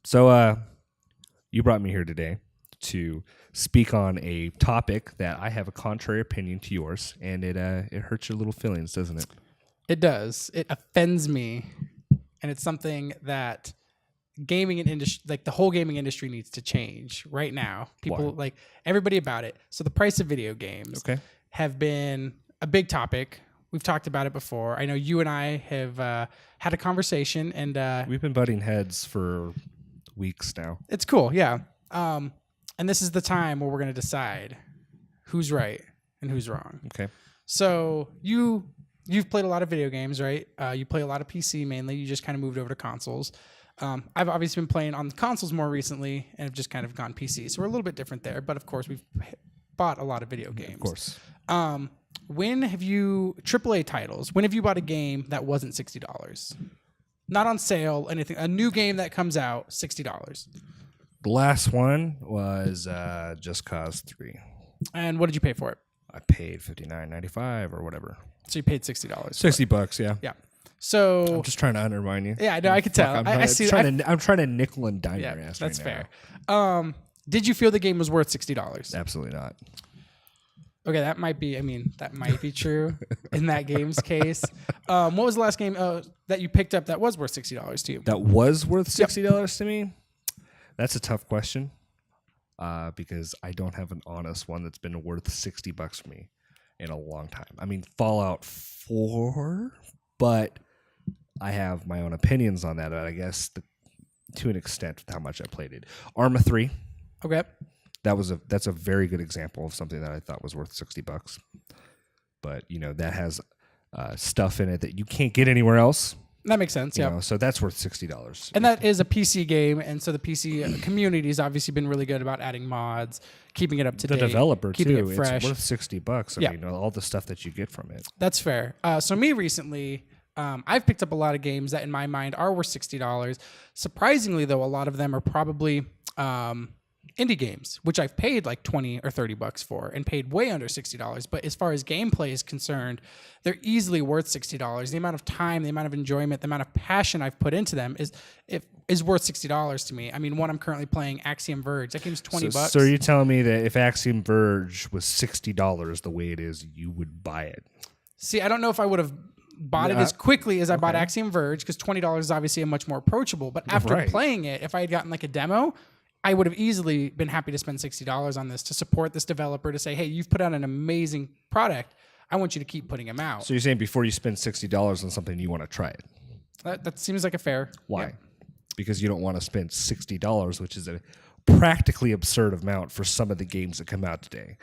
So you brought me here today to speak on a topic that I have a contrary opinion to yours, and it hurts your little feelings, doesn't it? It does. It offends me, and it's something that gaming and industry, like the whole gaming industry, needs to change right now. People like everybody about it. So the price of video games have been a big topic. We've talked about it before. I know you and I have had a conversation, and we've been butting heads for weeks now. It's cool, yeah. And this is the time where we're going to decide who's right and who's wrong. Okay. So you've played a lot of video games, right? You play a lot of PC mainly. You just kind of moved over to consoles. I've obviously been playing on the consoles more recently and have just kind of gone PC. So we're a little bit different there. But of course, we've bought a lot of video games. Of course. When have you, AAA titles, when have you bought a game that wasn't $60? Not on sale, anything. A new game that comes out, $60. The last one was Just Cause 3. And what did you pay for it? I paid $59.95 or whatever. So you paid $60. $60, yeah. Yeah. So I'm just trying to undermine you. Yeah, no, I could tell. I'm trying to nickel and dime your ass that's right now. fair. Did you feel the game was worth $60? Absolutely not. Okay, that might be true in that game's case. What was the last game that you picked up that was worth $60 to you? That was worth $60 to me? That's a tough question because I don't have an honest one that's been worth $60 for me in a long time. I mean, Fallout 4, but I have my own opinions on that, I guess, to an extent with how much I played it. Arma 3. Okay. That's a very good example of something that I thought was worth $60. But, that has stuff in it that you can't get anywhere else. That makes sense, yeah. So that's worth $60. And that is a PC game, and so the PC community has obviously been really good about adding mods, keeping it up to date. The developer, keeping too. It fresh. It's worth $60. I mean, all the stuff that you get from it. That's fair. So me recently, I've picked up a lot of games that in my mind are worth $60. Surprisingly, though, a lot of them are probably indie games, which I've paid like $20 or $30 for and paid way under $60. But as far as gameplay is concerned, they're easily worth $60. The amount of time, the amount of enjoyment, the amount of passion I've put into them is worth $60 to me. I mean, one I'm currently playing, Axiom Verge. That game's $20. So are you telling me that if Axiom Verge was $60 the way it is, you would buy it? See, I don't know if I would have bought it as quickly as I bought Axiom Verge because $20 is obviously a much more approachable. But after playing it, if I had gotten like a demo, I would have easily been happy to spend $60 on this to support this developer to say, hey, you've put out an amazing product. I want you to keep putting them out. So you're saying before you spend $60 on something, you want to try it? That seems like a fair. Why? Yeah. Because you don't want to spend $60, which is a practically absurd amount for some of the games that come out today.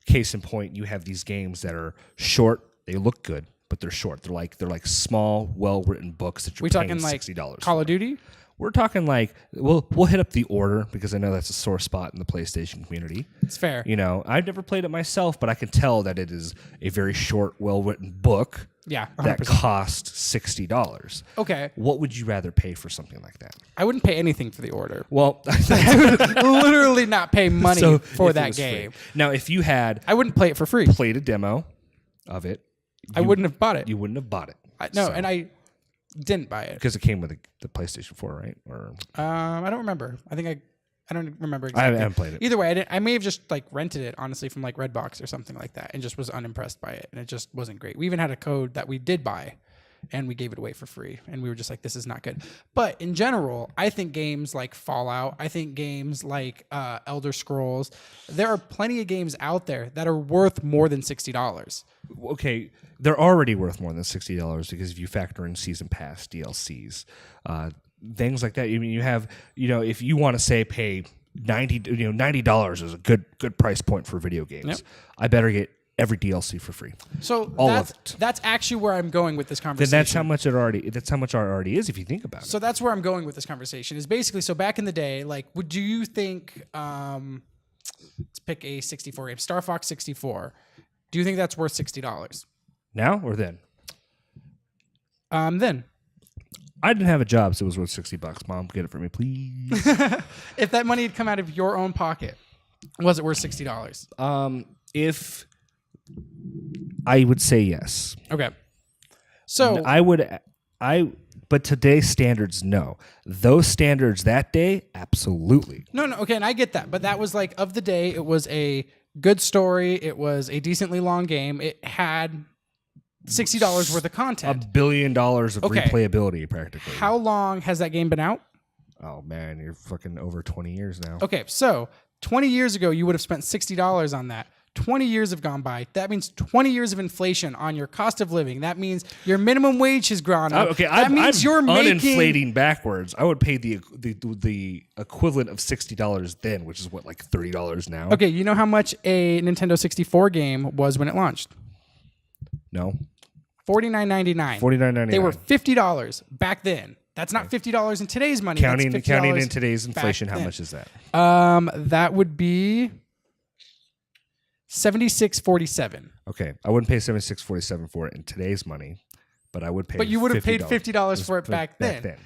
Case in point, you have these games that are short. They look good, but they're short. They're like small, well-written books that you're paying $60 like Call of Duty? We're talking like we'll hit up The Order because I know that's a sore spot in the PlayStation community. It's fair. I've never played it myself, but I can tell that it is a very short, well-written book. Yeah, 100%. That cost $60. Okay. What would you rather pay for something like that? I wouldn't pay anything for The Order. Well, I would literally not pay money for that game. Free. Now, if you had, I wouldn't play it for free. Played a demo of it, I wouldn't have bought it. You wouldn't have bought it. And I didn't buy it because it came with the PlayStation 4, right? Or I don't remember. I don't remember exactly. I haven't played it. Either way, I may have just like rented it honestly from like Redbox or something like that, and just was unimpressed by it, and it just wasn't great. We even had a code that we did buy, and we gave it away for free, and we were just like, this is not good. But in general, I think games like Fallout, I think games like Elder Scrolls, there are plenty of games out there that are worth more than $60. Okay, they're already worth more than $60 because if you factor in season pass, DLCs, things like that. I mean, you have, if you want to say pay $90 is a good price point for video games. Yep. I better get every DLC for free. So that's actually where I'm going with this conversation. Then that's how much it already is if you think about it. So that's where I'm going with this conversation is basically, so back in the day, like, do you think, let's pick a 64 game, Star Fox 64. Do you think that's worth $60? Now or then? Then. I didn't have a job, so it was worth $60. Mom, get it for me, please. If that money had come out of your own pocket, was it worth $60? If I would say yes. Okay. So But today's standards, no. Those standards that day, absolutely. No, okay, and I get that, but that was like of the day. It was a good story. It was a decently long game. It had $60 worth of content. $1 billion of replayability, practically. How long has that game been out? Oh man, you're fucking over 20 years now. Okay, so 20 years ago, you would have spent $60 on that. 20 years have gone by. That means 20 years of inflation on your cost of living. That means your minimum wage has gone up. Okay, that means you're uninflating backwards. I would pay the equivalent of $60 then, which is what, like $30 now. Okay, you know how much a Nintendo 64 game was when it launched? No. $49.99. $49.99. They were $50 back then. That's not $50 in today's money. Counting in today's inflation, how much is that? That would be $76.47. Okay, I wouldn't pay $76.47 for it in today's money, but I would pay. But you would have paid $50 for it back then.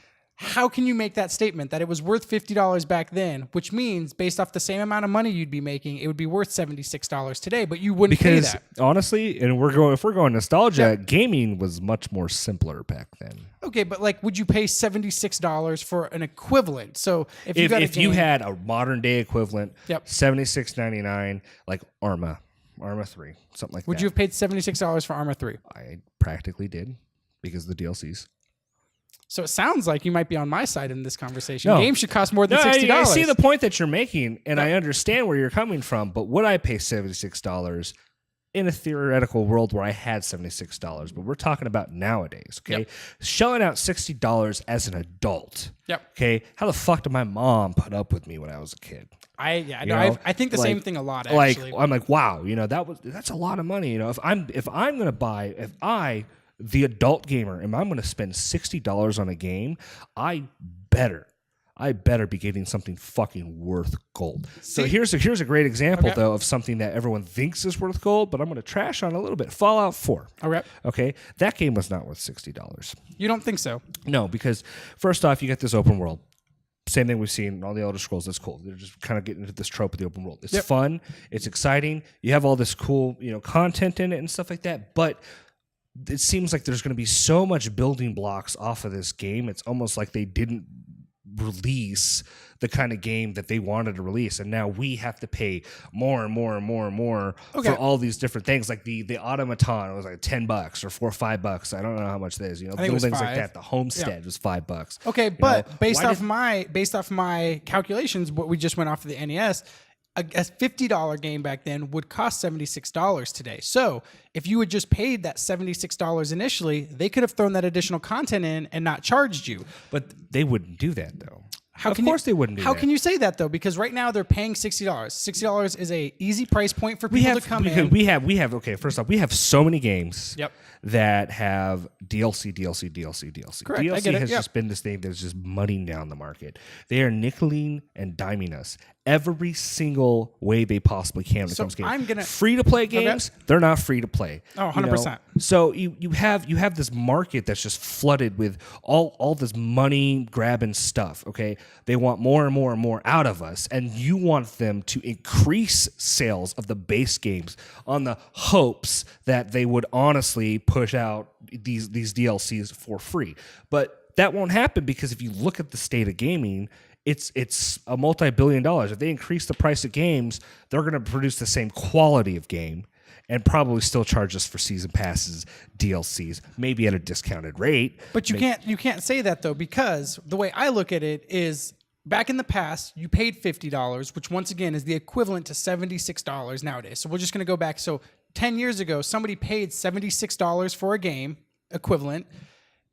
How can you make that statement that it was worth $50 back then, which means based off the same amount of money you'd be making, it would be worth $76 today, but you wouldn't pay that? Because honestly, and if we're going nostalgia, gaming was much more simpler back then. Okay, but like, would you pay $76 for an equivalent? So if you had a modern day equivalent, yep. $76.99, like Arma 3, something like that. Would you have paid $76 for Arma 3? I practically did because of the DLCs. So it sounds like you might be on my side in this conversation. Games should cost more than $60. I see the point that you're making, and I understand where you're coming from, but would I pay $76 in a theoretical world where I had $76? But we're talking about nowadays, okay? Yep. Shelling out $60 as an adult. Yep. Okay? How the fuck did my mom put up with me when I was a kid? I think the same thing a lot, actually. I'm like, wow, that's a lot of money. If I'm gonna buy, the adult gamer, and I'm going to spend $60 on a game, I better be getting something fucking worth gold. So here's a great example, though, of something that everyone thinks is worth gold, but I'm going to trash on a little bit. Fallout 4. Okay? That game was not worth $60. You don't think so? No, because first off, you get this open world. Same thing we've seen in all the Elder Scrolls. That's cool. They're just kind of getting into this trope of the open world. It's fun. It's exciting. You have all this cool, content in it and stuff like that, but it seems like there's going to be so much building blocks off of this game. It's almost like they didn't release the kind of game that they wanted to release, and now we have to pay more and more and more and more for all these different things. Like the automaton, it was like $10 or $4 or $5. I don't know how much that is. Little things like that. The homestead was $5. Okay, but based off my calculations, what we just went off of the NES. A $50 game back then would cost $76 today. So if you had just paid that $76 initially, they could have thrown that additional content in and not charged you. But they wouldn't do that, though. Of course they wouldn't do that. How can you say that, though? Because right now they're paying $60. $60 is a easy price point for people to come in. We have first off, we have so many games that have DLC. Correct, DLC has just been this thing that's just muddying down the market. They are nickeling and diming us every single way they possibly can when it comes to games. Free-to-play games, they're not free-to-play. Oh, 100%. So you have this market that's just flooded with all this money-grabbing stuff, okay? They want more and more and more out of us, and you want them to increase sales of the base games on the hopes that they would honestly push out these DLCs for free. But that won't happen because if you look at the state of gaming, it's a multi-billion dollars. If they increase the price of games, they're going to produce the same quality of game and probably still charge us for season passes, DLCs, maybe at a discounted rate. But you can't say that, though, because the way I look at it is back in the past, you paid $50, which once again is the equivalent to $76 nowadays. So we're just going to go back. So 10 years ago, somebody paid $76 for a game equivalent,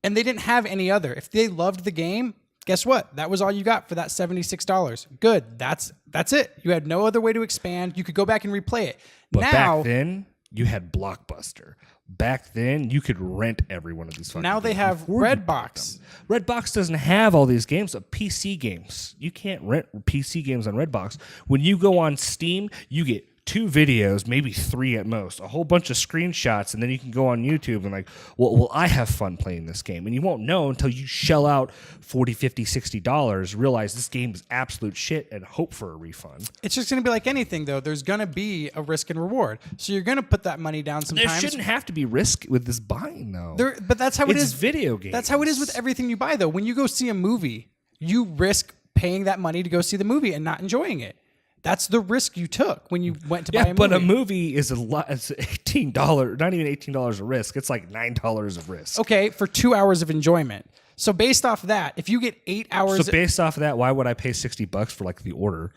and they didn't have any other. If they loved the game, guess what? That was all you got for that $76. Good. That's it. You had no other way to expand. You could go back and replay it. But back then, you had Blockbuster. Back then, you could rent every one of these fucking Now they have Redbox. Redbox doesn't have all these games, PC games. You can't rent PC games on Redbox. When you go on Steam, you get 2 videos, maybe 3 at most, a whole bunch of screenshots, and then you can go on YouTube and like, well, I have fun playing this game. And you won't know until you shell out $40, $50, $60, realize this game is absolute shit, and hope for a refund. It's just going to be like anything, though. There's going to be a risk and reward. So you're going to put that money down sometimes. There shouldn't have to be risk with this buying, though. But that's how it is. It's video games. That's how it is with everything you buy, though. When you go see a movie, you risk paying that money to go see the movie and not enjoying it. That's the risk you took when you went to buy a movie. But a movie is a lot. It's $18, not even $18 a risk. It's like $9 of risk. Okay, for 2 hours of enjoyment. So based off that, if you get 8 hours... So based off of that, why would I pay $60 for like the order?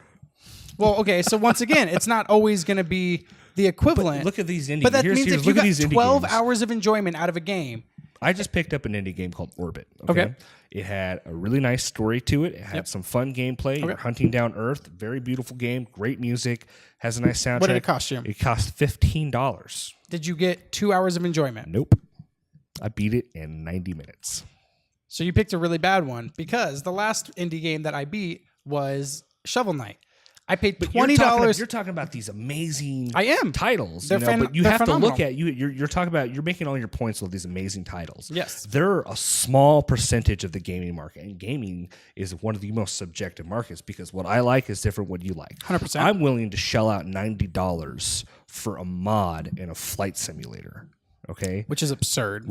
Well, okay, so once again, it's not always going to be the equivalent. But look at these indie. But that means if you got 12 games. hours of enjoyment out of a game... I just picked up an indie game called Orbit. Okay. It had a really nice story to it. It had some fun gameplay. You're hunting down Earth. Very beautiful game. Great music. Has a nice soundtrack. What did it cost you? It cost $15. Did you get 2 hours of enjoyment? Nope. I beat it in 90 minutes. So you picked a really bad one because the last indie game that I beat was Shovel Knight. I paid $20. You're talking about these amazing titles. They're but you have phenomenal. to look at you're talking about you're making all your points with these amazing titles. Yes. They're a small percentage of the gaming market, and gaming is one of the most subjective markets because what I like is different what you like. 100%. I'm willing to shell out $90 for a mod in a flight simulator. Okay, which is absurd.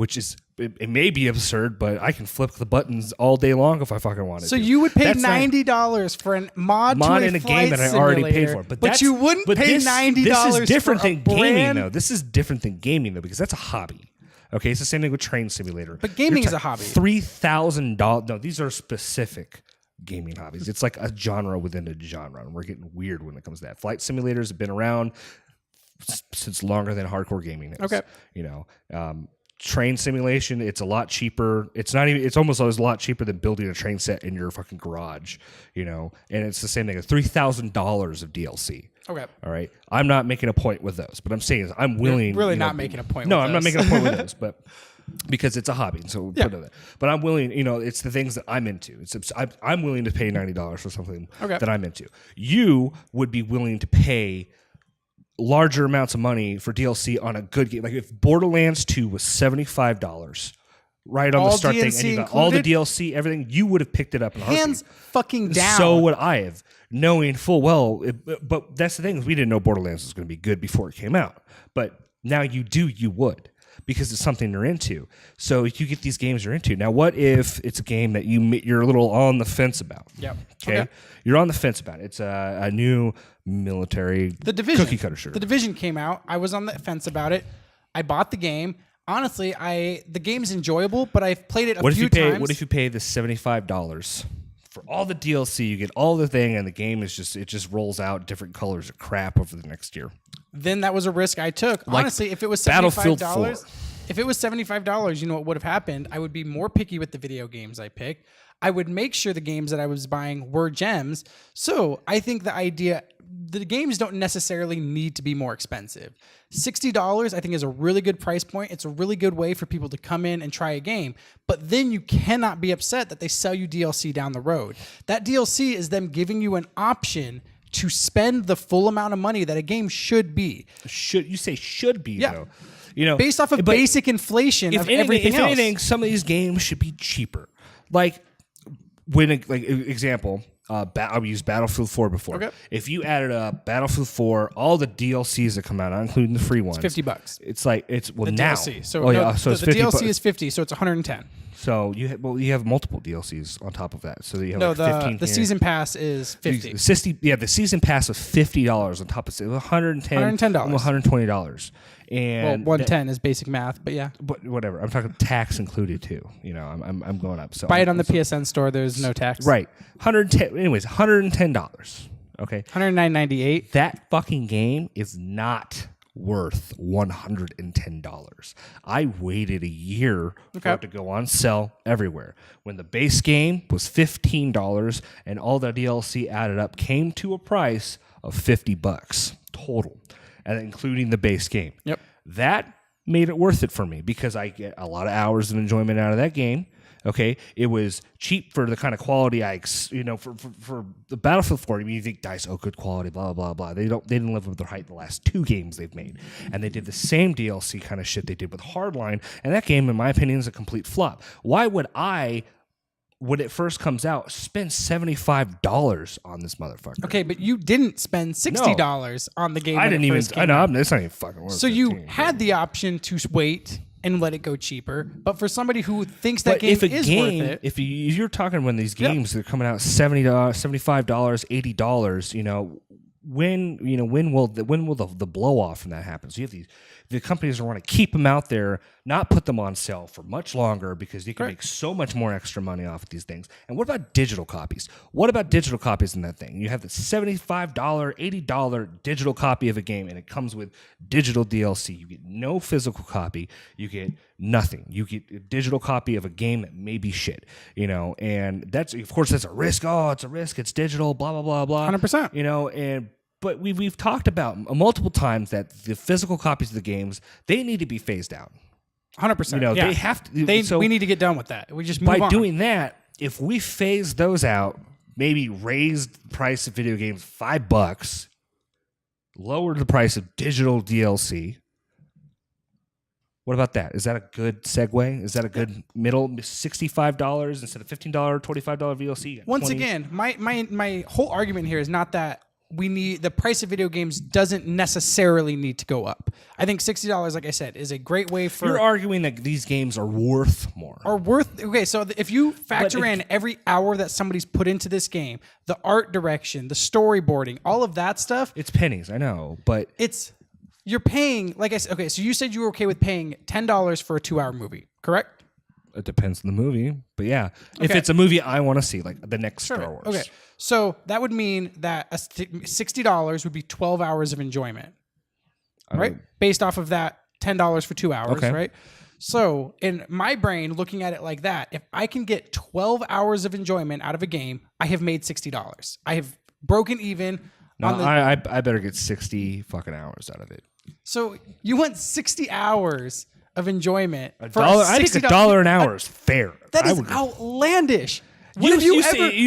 It may be absurd, but I can flip the buttons all day long if I fucking wanted to. So you would pay $90 for a mod to in a game that I already paid for, but you wouldn't pay $90. This is different than gaming, brand? though. This is different than gaming, though, because that's a hobby. Okay, it's the same thing with Train Simulator. But gaming is a hobby. $3,000. No, these are specific gaming hobbies. It's like a genre within a genre, and we're getting weird when it comes to that. Flight simulators have been around since longer than hardcore gaming is. Okay. Train simulation, it's a lot cheaper. It's almost always a lot cheaper than building a train set in your fucking garage, and it's the same thing. It's $3,000 of DLC. Okay. All right. I'm not making a point with those, but I'm saying is I'm willing. You're really not making a point No, with I'm those. not making a point with those, but because it's a hobby. So we'll put it there. But I'm willing, it's the things that I'm into. I'm willing to pay $90 for something that I'm into. You would be willing to pay larger amounts of money for DLC on a good game. Like if Borderlands 2 was $75 right on the start thing, and you got all the DLC, everything, you would have picked it up in a heartbeat. Hands fucking down. So would I have, knowing full well. But that's the thing, is we didn't know Borderlands was going to be good before it came out. But now you would. Because it's something you're into. So you get these games you're into. Now, what if it's a game that you're a little on the fence about? Yep. Okay. You're on the fence about it. It's a new military cookie cutter shooter. The Division came out. I was on the fence about it. I bought the game. Honestly, the game's enjoyable, but I've played it a few times. What if you pay the $75 for all the DLC? You get all the thing, and the game is just rolls out different colors of crap over the next year. Then that was a risk I took. Like honestly, if it was Battlefield $75, 4. if it was $75, you know what would have happened? I would be more picky with the video games I picked. I would make sure the games that I was buying were gems. So I think the games don't necessarily need to be more expensive. $60, I think, is a really good price point. It's a really good way for people to come in and try a game. But then you cannot be upset that they sell you DLC down the road. That DLC is them giving you an option to spend the full amount of money that a game should be. Should be, Yeah. though. Based off of basic inflation of everything else. If anything, some of these games should be cheaper. Like, example, I've used Battlefield 4 before. Okay. If you added up Battlefield 4, all the DLCs that come out, not including the free ones, $50. It's like the DLC. So it's the 50 DLC is 50, so it's 110. So you have multiple DLCs on top of that. So you have No, like 15 the here. season pass is 50. The season pass was $50 on top of it. $110, $120. And 110 is basic math, but yeah. But whatever. I'm talking tax included too. I'm going up. So buy it on the PSN store. There's no tax. Right. $110. Okay. $109.98. That fucking game is not worth $110. I waited a year for it to go on sale everywhere. When the base game was $15 and all the DLC added up came to a price of $50 total, and including the base game. Yep. That made it worth it for me because I get a lot of hours of enjoyment out of that game. Okay, it was cheap for the kind of quality for the Battlefield 4. I mean, you think DICE, good quality, blah blah blah. They didn't live up to their height in the last 2 games they've made, and they did the same DLC kind of shit they did with Hardline, and that game, in my opinion, is a complete flop. Why would I, when it first comes out, spend $75 on this motherfucker? Okay, but you didn't spend $60 on the game. I didn't even. I know it's not even fucking worth. So you had the option to wait and let it go cheaper, but for somebody who thinks that game is worth it, if you're talking when these games are coming out $70, $75, $80, when will the blow off from that happen? So you have the companies that want to keep them out there, not put them on sale for much longer because you can make so much more extra money off of these things. And what about digital copies? What about digital copies in that thing? You have the $75, $80 digital copy of a game, and it comes with digital DLC. You get no physical copy. You get nothing. You get a digital copy of a game that may be shit, and that's, of course, that's a risk. Oh, it's a risk. It's digital, blah, blah, blah, blah. 100%. But we've talked about multiple times that the physical copies of the games, they need to be phased out. 100%. They have to. We need to get done with that. We just move on. By doing that, if we phase those out, maybe raise the price of video games $5, lower the price of digital DLC. What about that? Is that a good segue? Is that a good middle $65 instead of $15, $25 VLC? Once again, my whole argument here is not that the price of video games doesn't necessarily need to go up. I think $60, like I said, is a great way for... You're arguing that these games are worth more. Okay, so if you factor in every hour that somebody's put into this game, the art direction, the storyboarding, all of that stuff... It's pennies, I know, but... You're paying, like I said, okay, so you said you were okay with paying $10 for a 2-hour movie, correct? It depends on the movie, but yeah. Okay. If it's a movie I want to see, like the next Star Wars. Okay, so that would mean that $60 would be 12 hours of enjoyment, right? Based off of that $10 for 2 hours, right? So in my brain, looking at it like that, if I can get 12 hours of enjoyment out of a game, I have made $60. I have broken even. I better get 60 fucking hours out of it. So you want 60 hours of enjoyment for $1? I think $1 an hour is fair. That is outlandish. You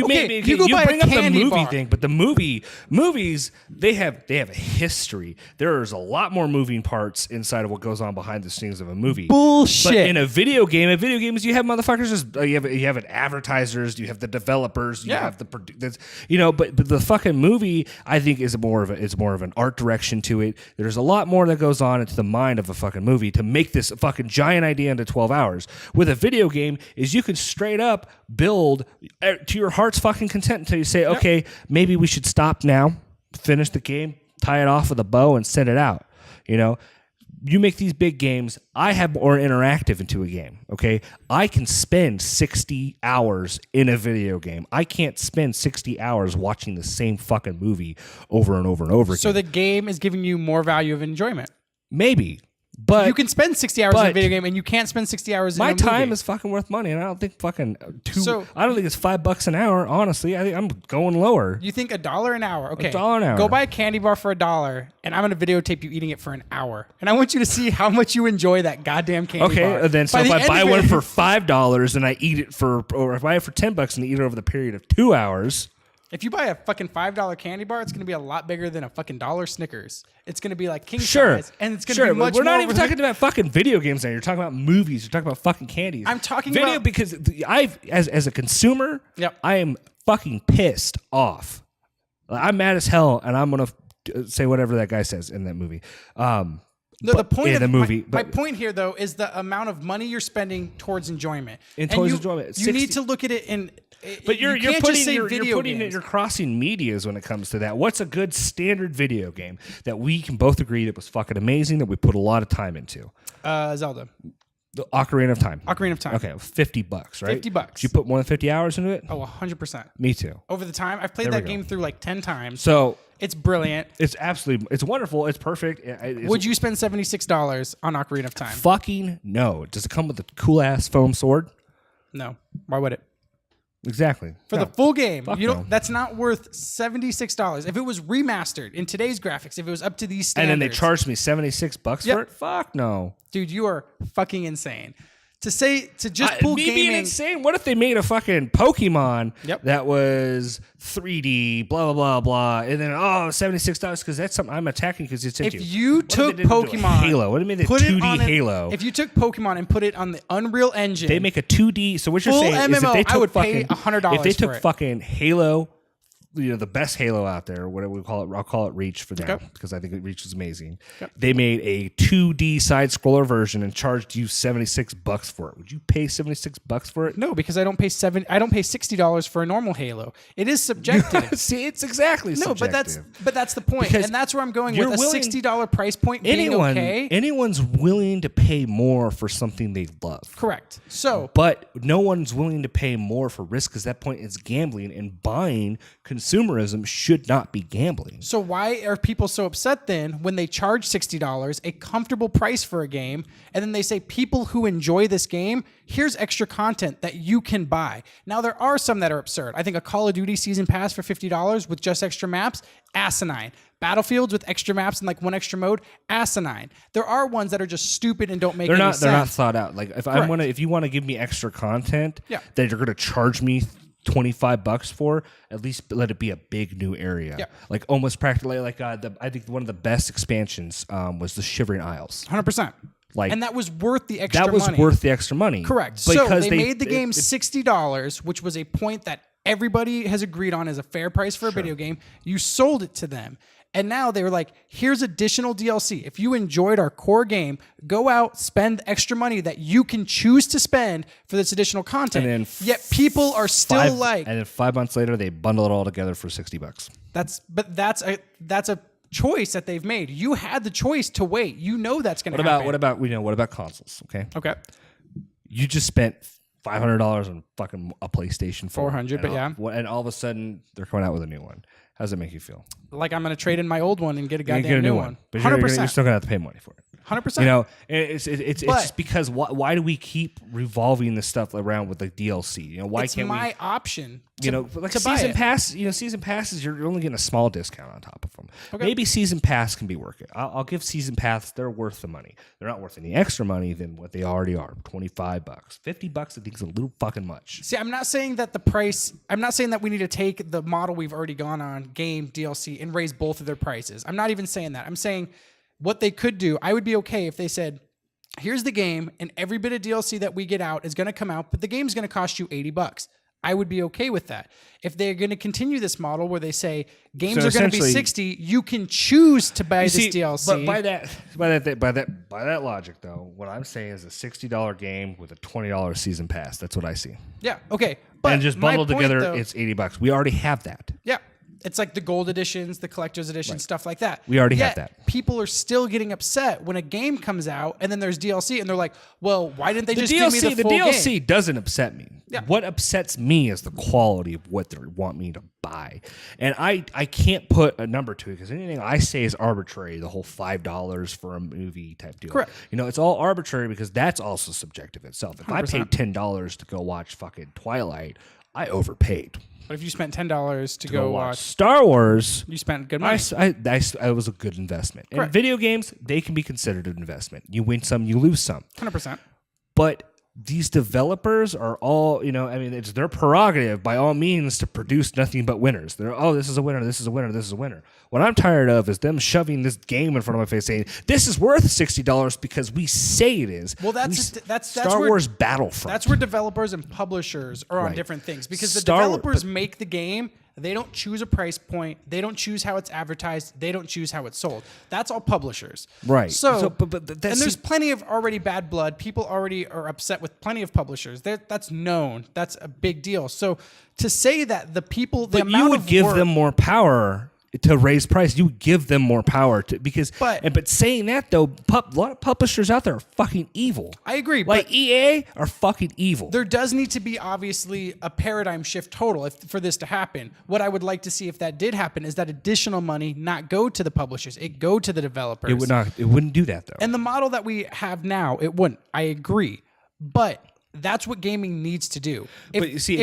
bring up the movie thing, but the movies they have a history. There's a lot more moving parts inside of what goes on behind the scenes of a movie. Bullshit. But in a video game, you have motherfuckers just you have advertisers, you have the developers, you have the but the fucking movie I think is more of an art direction to it. There's a lot more that goes on into the mind of a fucking movie to make this fucking giant idea into 12 hours. With a video game is you can straight up build to your heart's fucking content until you say, okay, maybe we should stop now, finish the game, tie it off with a bow, and send it out. You make these big games. I have more interactive into a game. Okay, I can spend 60 hours in a video game. I can't spend 60 hours watching the same fucking movie over and over and over again. So the game is giving you more value of enjoyment. Maybe. But you can spend 60 hours in a video game, and you can't spend 60 hours in a movie. My time is fucking worth money, and I don't think I don't think it's $5 an hour. Honestly, I think I'm going lower. You think $1 an hour? Okay, $1 an hour. Go buy a candy bar for $1, and I'm gonna videotape you eating it for an hour, and I want you to see how much you enjoy that goddamn candy bar. Okay, then so if I buy one for $5 and I eat it or if I buy it for $10 and eat it over the period of 2 hours. If you buy a fucking $5 candy bar, it's going to be a lot bigger than a fucking $1 Snickers. It's going to be like king size, and it's going to be much more. We're not even talking about fucking video games now. You're talking about movies. You're talking about fucking candies. I'm talking video about because as a consumer, I am fucking pissed off. I'm mad as hell, and I'm gonna say whatever that guy says in that movie. The point of the movie. My point here, though, is the amount of money you're spending towards enjoyment. You need to look at it in. But you're crossing medias when it comes to that. What's a good standard video game that we can both agree that was fucking amazing that we put a lot of time into? Zelda. The Ocarina of Time. Ocarina of Time. Okay, $50, right? $50. Did you put more than 50 hours into it? Oh, 100%. Me too. Over the time, I've played that game through like 10 times. So it's brilliant. It's wonderful. It's perfect. Would you spend $76 on Ocarina of Time? Fucking no. Does it come with a cool ass foam sword? No. Why would it? Exactly. For the full game, that's not worth $76. If it was remastered in today's graphics, if it was up to these standards, and then they charged me $76 for it, fuck no, dude, you are fucking insane. to just pull me being gaming. insane. What if they made a fucking Pokemon Yep. that was 3D, blah, blah, blah, blah, and then, $76 because that's something I'm attacking because it's into. If you What if took they did it to Pokemon, Halo, what do you mean put it 2D on Halo? If you took Pokemon and put it on the Unreal Engine, They make a 2D. So what you're Full saying is if MMO, they took I would fucking, pay $100 if they took for it. fucking Halo, the best Halo out there, whatever we call it, I'll call it Reach for now because I think Reach is amazing. Okay. They made a 2D side scroller version and charged you $76 for it. Would you pay $76 for it? No, because I don't pay $60 for a normal Halo. It is subjective. See, it's exactly subjective. but that's the point, Because and that's where I'm going with a $60 price point being okay. Anyone's willing to pay more for something they love. Correct. So, but no one's willing to pay more for risk because that point is gambling, and buying consumerism should not be gambling. So why are people so upset then when they charge $60, a comfortable price for a game, and then they say people who enjoy this game, here's extra content that you can buy. Now there are some that are absurd. I think a Call of Duty season pass for $50 with just extra maps, asinine. Battlefields with extra maps and like one extra mode, asinine. There are ones that are just stupid and don't make any sense. They're not thought out. Like if you want to give me extra content that you're going to charge me $25 for, at least let it be a big new area. Yeah. Like almost practically like I think one of the best expansions was the Shivering Isles. 100%. And that was worth the extra money. That was worth the extra money. Correct. So they made the game $60, which was a point that everybody has agreed on as a fair price for a video game. You sold it to them. And now they were like, here's additional DLC. If you enjoyed our core game, go out, spend extra money that you can choose to spend for this additional content. And then yet people are still and then 5 months later, they bundle it all together for $60. That's a choice that they've made. You had the choice to wait. You know that's going to happen. What about consoles? Okay. You just spent $500 on fucking a PlayStation 4. $400, and all of a sudden they're coming out with a new one. How does it make you feel? Like I'm going to trade in my old one and get a goddamn new one. But you're still going to have to pay money for it. 100%. You know, it's just because why do we keep revolving this stuff around with like DLC? You know, why can't we? It's my option. Like season pass. You know, season passes. You're only getting a small discount on top of them. Okay. Maybe season pass can be worth it. I'll give season pass. They're worth the money. They're not worth any extra money than what they already are. $25, $50. I think is a little fucking much. See, I'm not saying that the price. I'm not saying that we need to take the model we've already gone on, game DLC, and raise both of their prices. I'm not even saying that. I'm saying what they could do. I would be okay if they said, here's the game, and every bit of DLC that we get out is going to come out, but the game's going to cost you $80. I would be okay with that. If they're going to continue this model where they say games are going to be $60, you can choose to buy this DLC. But by that logic, though, what I'm saying is a $60 game with a $20 season pass. That's what I see. Yeah. Okay. But and just bundled together, it's $80. We already have that. Yeah. It's like the gold editions, the collector's editions, stuff like that. We already have that. People are still getting upset when a game comes out and then there's DLC and they're like, well, why didn't they just give me the full game? The DLC doesn't upset me. Yeah. What upsets me is the quality of what they want me to buy. And I can't put a number to it because anything I say is arbitrary, the whole $5 for a movie type deal. Correct. You know, it's all arbitrary because that's also subjective itself. If 100%. I paid $10 to go watch fucking Twilight, I overpaid. But if you spent $10 to go watch Star Wars, you spent good money. I was a good investment. Correct. And video games, they can be considered an investment. You win some, you lose some. 100%. But these developers are all, you know, I mean, it's their prerogative by all means to produce nothing but winners. They're, this is a winner, this is a winner, this is a winner. What I'm tired of is them shoving this game in front of my face saying, this is worth $60 because we say it is. Well, that's Star Wars Battlefront. That's where developers and publishers are on different things because the developers make the game. They don't choose a price point. They don't choose how it's advertised. They don't choose how it's sold. That's all publishers. Right. But and there's plenty of already bad blood. People already are upset with plenty of publishers. That's known. That's a big deal. So to say that the people, the amount you would give them more power to raise price. You give them more power to but saying that though, a lot of publishers out there are fucking evil. I agree. Like but EA are fucking evil. There does need to be obviously a paradigm shift total for this to happen. What I would like to see if that did happen is that additional money not go to the publishers, it go to the developers. It would not. It wouldn't do that though. And the model that we have now, it wouldn't. I agree, but that's what gaming needs to do. If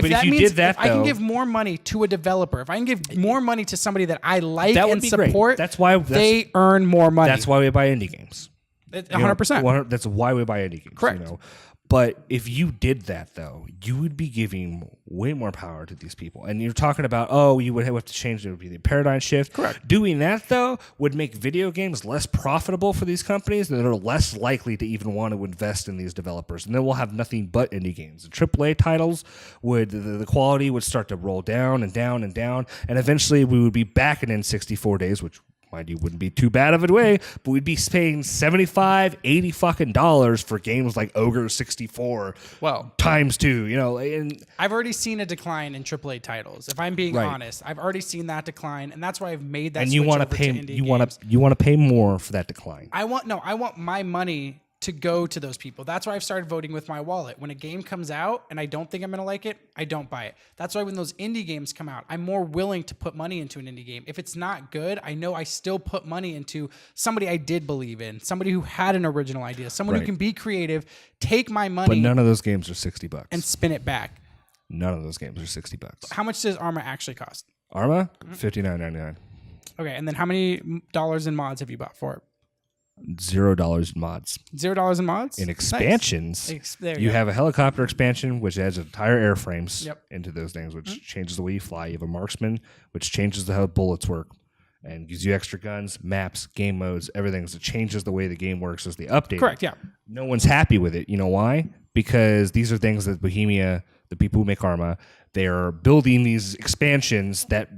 I can give more money to a developer, if I can give more money to somebody that I like and support, they earn more money. That's why we buy indie games. 100%. That's why we buy indie games. Correct. You know? But if you did that, though, you would be giving way more power to these people. And you're talking about, you would have to change, it would be the paradigm shift. Correct. Doing that, though, would make video games less profitable for these companies that are less likely to even want to invest in these developers. And then we'll have nothing but indie games. The AAA titles the quality would start to roll down and down and down. And eventually we would be back in N64 days, which, mind you, wouldn't be too bad of a way, but we'd be paying $75, $80 fucking dollars for games like Ogre 64. Well, times 2, and I've already seen a decline in AAA titles. If I'm being honest, I've already seen that decline, and that's why I've made that. And switch you want to over pay, to indie you want to pay more for that decline. I want my money to go to those people. That's why I've started voting with my wallet. When a game comes out and I don't think I'm going to like it, I don't buy it. That's why when those indie games come out, I'm more willing to put money into an indie game. If it's not good, I know I still put money into somebody I did believe in, somebody who had an original idea, someone who can be creative, take my money. But none of those games are $60 and spin it back. None of those games are $60. How much does Arma actually cost? Arma, $59.99. Okay, and then how many dollars in mods have you bought for it? $0 in mods. $0 in mods? In expansions, nice. you have a helicopter expansion, which adds entire airframes into those things, which changes the way you fly. You have a marksman, which changes how bullets work and gives you extra guns, maps, game modes, everything. So it changes the way the game works as they update. Correct, yeah. No one's happy with it. You know why? Because these are things that Bohemia, the people who make Arma, they are building these expansions that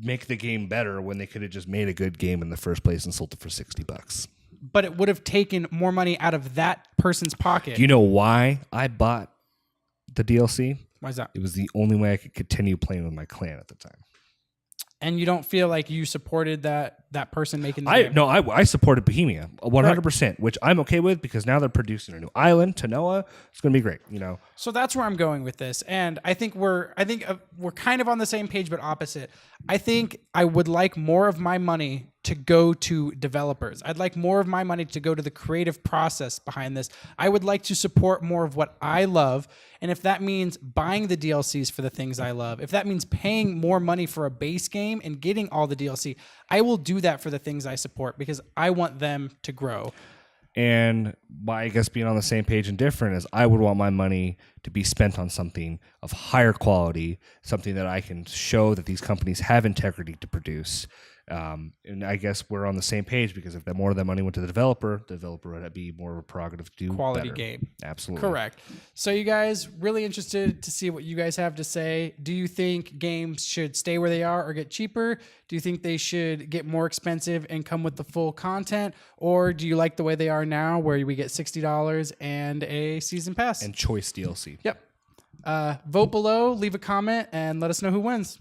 make the game better when they could have just made a good game in the first place and sold it for $60. But it would have taken more money out of that person's pocket. Do you know why I bought the DLC? Why is that? It was the only way I could continue playing with my clan at the time. And you don't feel like you supported that person making the game? No, I supported Bohemia 100%, which I'm okay with because now they're producing a new island, Tanoa. It's going to be great, So that's where I'm going with this, and I think we're kind of on the same page but opposite. I think I would like more of my money to go to developers. I'd like more of my money to go to the creative process behind this. I would like to support more of what I love, and if that means buying the DLCs for the things I love, if that means paying more money for a base game and getting all the DLC, I will do that for the things I support because I want them to grow. And by, I guess, being on the same page and different is I would want my money to be spent on something of higher quality, something that I can show that these companies have integrity to produce. And I guess we're on the same page because if more of that money went to the developer would be more of a prerogative to do quality better. Game. Absolutely. Correct. So you guys, really interested to see what you guys have to say. Do you think games should stay where they are or get cheaper? Do you think they should get more expensive and come with the full content? Or do you like the way they are now where we get $60 and a season pass? And choice DLC. Yep. Vote below, leave a comment, and let us know who wins.